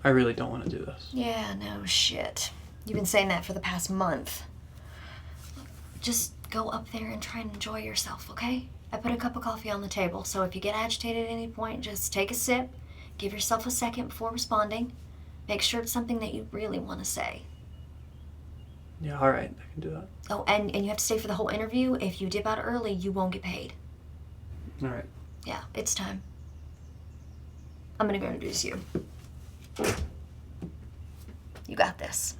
I really don't want to do this. Yeah, no shit. You've been saying that for the past month. Just go up there and try and enjoy yourself, okay? I put a cup of coffee on the table, so if you get agitated at any point, just take a sip, give yourself a second before responding. Make sure it's something that you really want to say. Yeah, all right, I can do that. Oh, and you have to stay for the whole interview. If you dip out early, you won't get paid. All right. Yeah, it's time. I'm gonna go introduce you. You got this.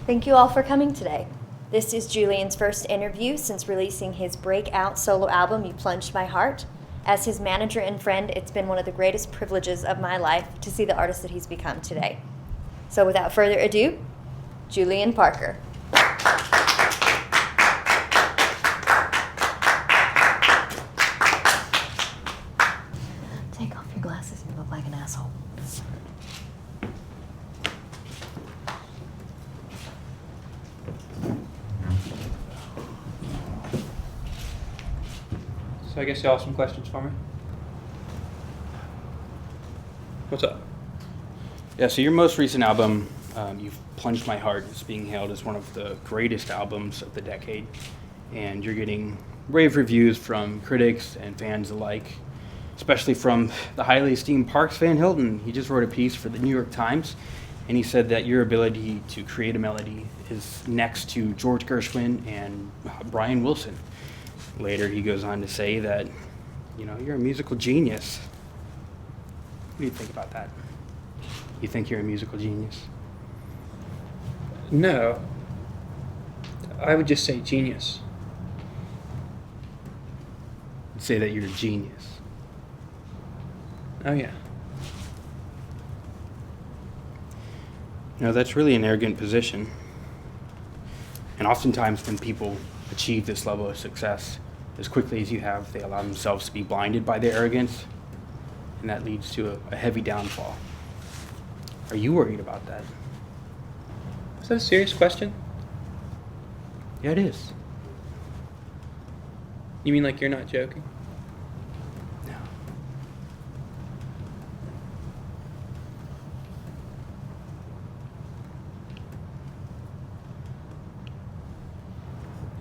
Thank you all for coming today. This is Julian's first interview since releasing his breakout solo album, You Plunged My Heart. As his manager and friend, it's been one of the greatest privileges of my life to see the artist that he's become today. So without further ado, Julian Parker. Take off your glasses, you look like an asshole. So I guess y'all have some questions for me? What's up? Yeah, so your most recent album, You've Plunged My Heart, is being hailed as one of the greatest albums of the decade. And you're getting rave reviews from critics and fans alike, especially from the highly esteemed Parks Van Hilton. He just wrote a piece for the New York Times, and he said that your ability to create a melody is next to George Gershwin and Brian Wilson. Later, he goes on to say that, you're a musical genius. What do you think about that? You think you're a musical genius? No. I would just say genius. You'd say that you're a genius. Oh, yeah. That's really an arrogant position. And oftentimes when people achieve this level of success as quickly as you have, they allow themselves to be blinded by their arrogance, and that leads to a heavy downfall. Are you worried about that? Is that a serious question? Yeah, it is. You mean like you're not joking? No.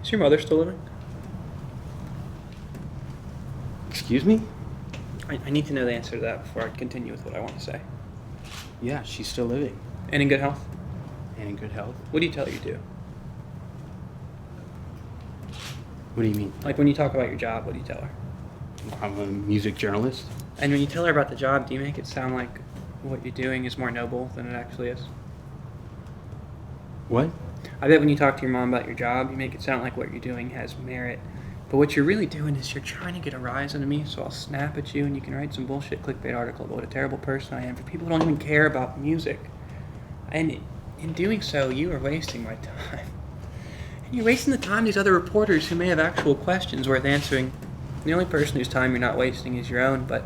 Is your mother still living? Excuse me? I need to know the answer to that before I continue with what I want to say. Yeah, she's still living. And in good health? And in good health. What do you tell her you do? What do you mean? Like when you talk about your job, what do you tell her? I'm a music journalist. And when you tell her about the job, do you make it sound like what you're doing is more noble than it actually is? What? I bet when you talk to your mom about your job, you make it sound like what you're doing has merit. But what you're really doing is you're trying to get a rise out of me, so I'll snap at you and you can write some bullshit clickbait article about what a terrible person I am for people who don't even care about music. And in doing so, you are wasting my time. And you're wasting the time of these other reporters who may have actual questions worth answering. The only person whose time you're not wasting is your own, but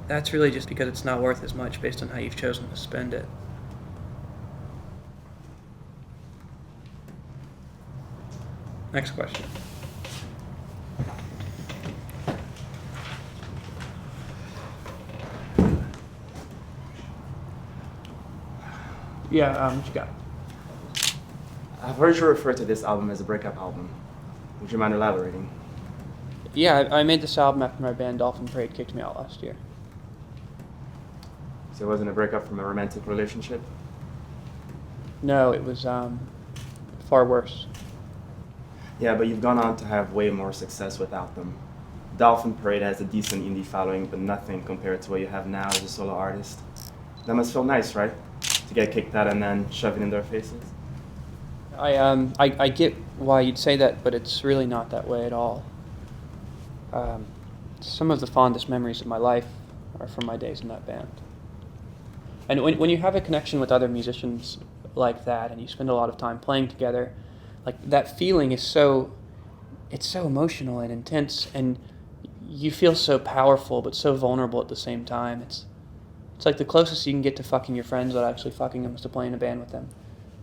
that's really just because it's not worth as much based on how you've chosen to spend it. Next question. Yeah, what you got? I've heard you refer to this album as a breakup album. Would you mind elaborating? Yeah, I made this album after my band Dolphin Parade kicked me out last year. So it wasn't a breakup from a romantic relationship? No, it was far worse. Yeah, but you've gone on to have way more success without them. Dolphin Parade has a decent indie following, but nothing compared to what you have now as a solo artist. That must feel nice, right? To get kicked out and then shove it in their faces? I get why you'd say that, but it's really not that way at all. Some of the fondest memories of my life are from my days in that band. And when you have a connection with other musicians like that, and you spend a lot of time playing together, like that feeling is it's so emotional and intense, and you feel so powerful but so vulnerable at the same time. It's like the closest you can get to fucking your friends without actually fucking them is to play in a band with them.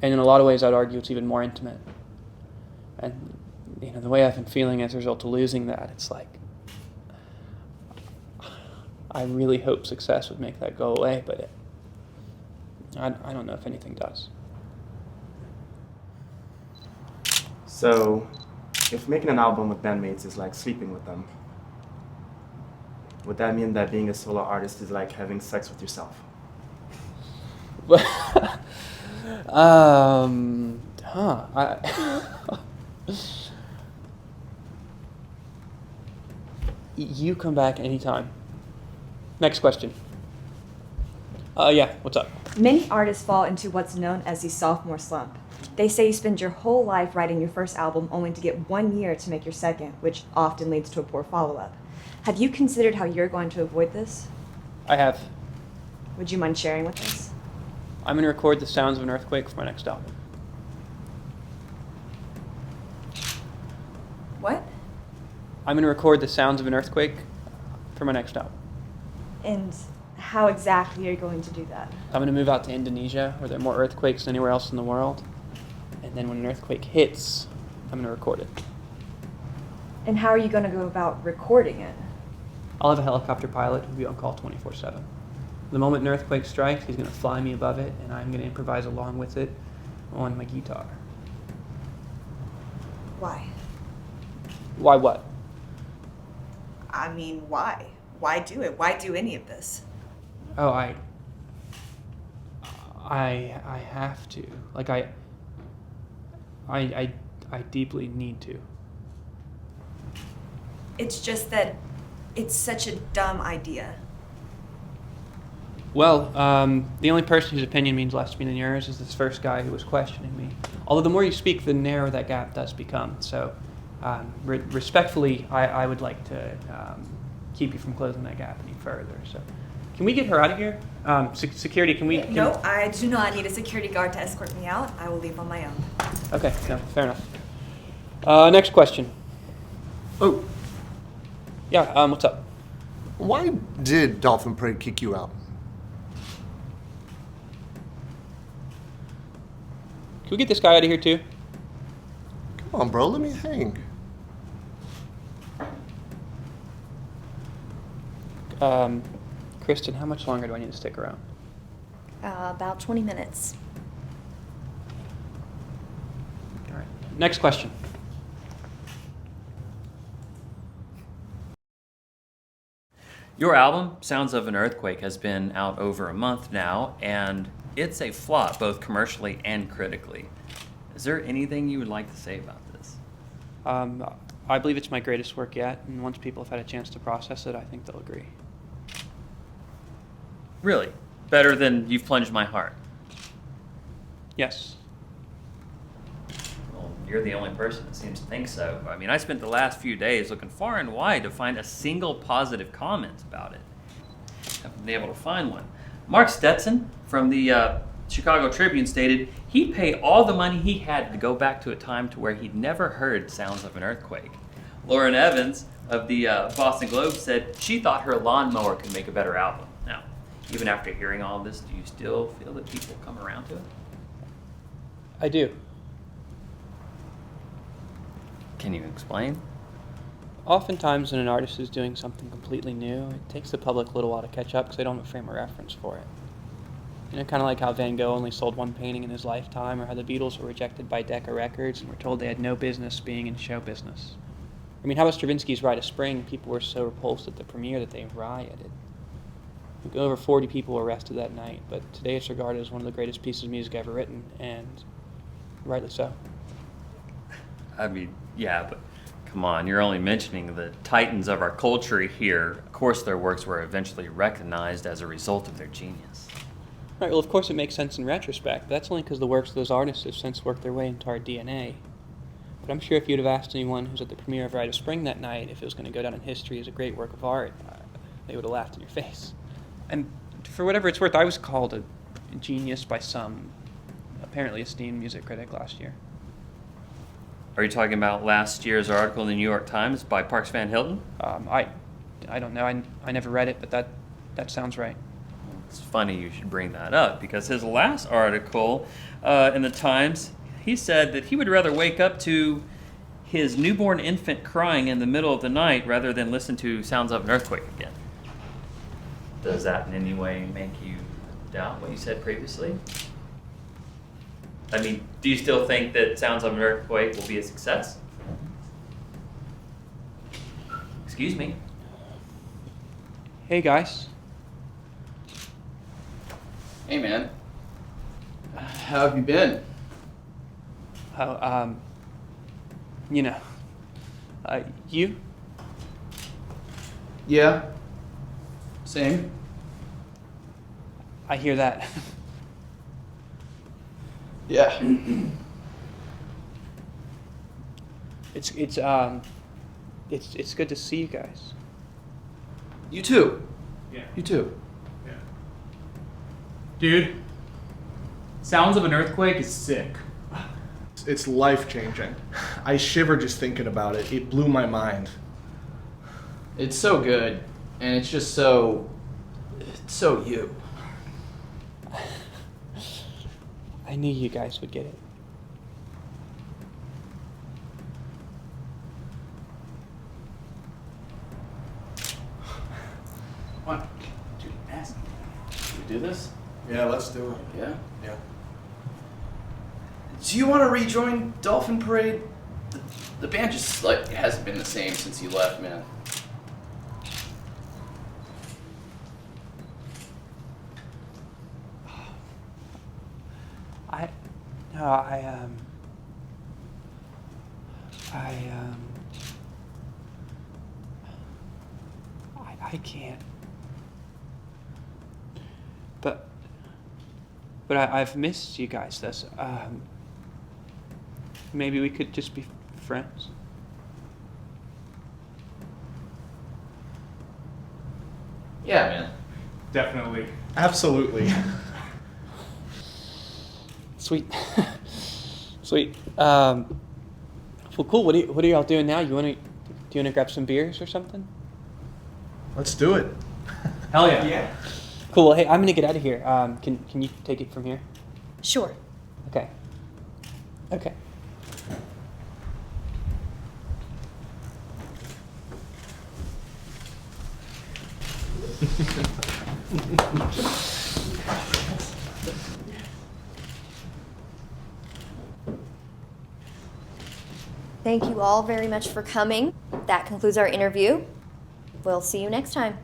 And in a lot of ways, I'd argue it's even more intimate. And you know, the way I've been feeling as a result of losing that, it's like, I really hope success would make that go away, but I don't know if anything does. So, if making an album with bandmates is like sleeping with them, would that mean that being a solo artist is like having sex with yourself? You come back anytime. Next question. Yeah, what's up? Many artists fall into what's known as the sophomore slump. They say you spend your whole life writing your first album only to get 1 year to make your second, which often leads to a poor follow-up. Have you considered how you're going to avoid this? I have. Would you mind sharing with us? I'm going to record the sounds of an earthquake for my next album. What? I'm going to record the sounds of an earthquake for my next album. And how exactly are you going to do that? I'm going to move out to Indonesia, where there are more earthquakes than anywhere else in the world. And then when an earthquake hits, I'm going to record it. And how are you going to go about recording it? I'll have a helicopter pilot who'll be on call 24/7. The moment an earthquake strikes, he's going to fly me above it, and I'm going to improvise along with it on my guitar. Why? Why what? I mean, why? Why do it? Why do any of this? Oh, I have to. Like, I deeply need to. It's just that it's such a dumb idea. Well, the only person whose opinion means less to me than yours is this first guy who was questioning me. Although the more you speak, the narrower that gap does become. So, respectfully, I would like to keep you from closing that gap any further. So, can we get her out of here? Security, can we? No, I do not need a security guard to escort me out. I will leave on my own. Okay, no, fair enough. Next question. Oh, Yeah, what's up? why did Dolphin Parade kick you out? Can we get this guy out of here too? Come on, bro, let me hang. Kristen, how much longer do I need to stick around? About 20 minutes. All right. Next question. Your album, Sounds of an Earthquake, has been out over a month now, and it's a flop both commercially and critically. Is there anything you would like to say about this? I believe it's my greatest work yet, and once people have had a chance to process it, I think they'll agree. Really? Better than You've Plunged My Heart? Yes. Well, you're the only person that seems to think so. I mean, I spent the last few days looking far and wide to find a single positive comment about it. Haven't been able to find one. Mark Stetson from the Chicago Tribune stated he'd pay all the money he had to go back to a time to where he'd never heard Sounds of an Earthquake. Lauren Evans of the Boston Globe said she thought her lawnmower could make a better album. Now, even after hearing all this, do you still feel that people come around to it? I do. Can you explain? Oftentimes when an artist is doing something completely new, it takes the public a little while to catch up because they don't have a frame of reference for it. You know, kind of like how Van Gogh only sold one painting in his lifetime, or how the Beatles were rejected by Decca Records and were told they had no business being in show business. I mean, how about Stravinsky's Rite of Spring? People were so repulsed at the premiere that they rioted. Over 40 people were arrested that night, but today it's regarded as one of the greatest pieces of music ever written, and rightly so. I mean, yeah, but come on, you're only mentioning the titans of our culture here. Of course, their works were eventually recognized as a result of their genius. Right, well, of course it makes sense in retrospect, but that's only because the works of those artists have since worked their way into our DNA. But I'm sure if you'd have asked anyone who was at the premiere of Rite of Spring that night if it was going to go down in history as a great work of art, they would have laughed in your face. And for whatever it's worth, I was called a genius by some apparently esteemed music critic last year. Are you talking about last year's article in the New York Times by Parks Van Hilton? I don't know. I never read it, but that sounds right. It's funny you should bring that up, because his last article in the Times, he said that he would rather wake up to his newborn infant crying in the middle of the night rather than listen to sounds of an earthquake again. Does that in any way make you doubt what you said previously? I mean, do you still think that sounds of an earthquake will be a success? Excuse me. Hey guys. Hey, man. How have you been? Oh, you know, you? Yeah. Same. I hear that. Yeah. It's good to see you guys. You too. Yeah. You too. Yeah. Dude, sounds of an earthquake is sick. It's life-changing. I shiver just thinking about it. It blew my mind. It's so good, and it's just so... It's so you. I knew you guys would get it. What? Dude, ask. Should we do this? Yeah, let's do it. Yeah? Yeah. Do you want to rejoin Dolphin Parade? The band just, like, hasn't been the same since you left, man. I can't. But I've missed you guys. This. Maybe we could just be friends. Yeah, man. Definitely. Absolutely. Sweet. Sweet. Well, cool. What are y'all doing now? Do you wanna grab some beers or something? Let's do it. Hell yeah. Yeah. Cool. Well, hey, I'm gonna get out of here. Can you take it from here? Sure. Okay. Okay. Thank you all very much for coming. That concludes our interview. We'll see you next time.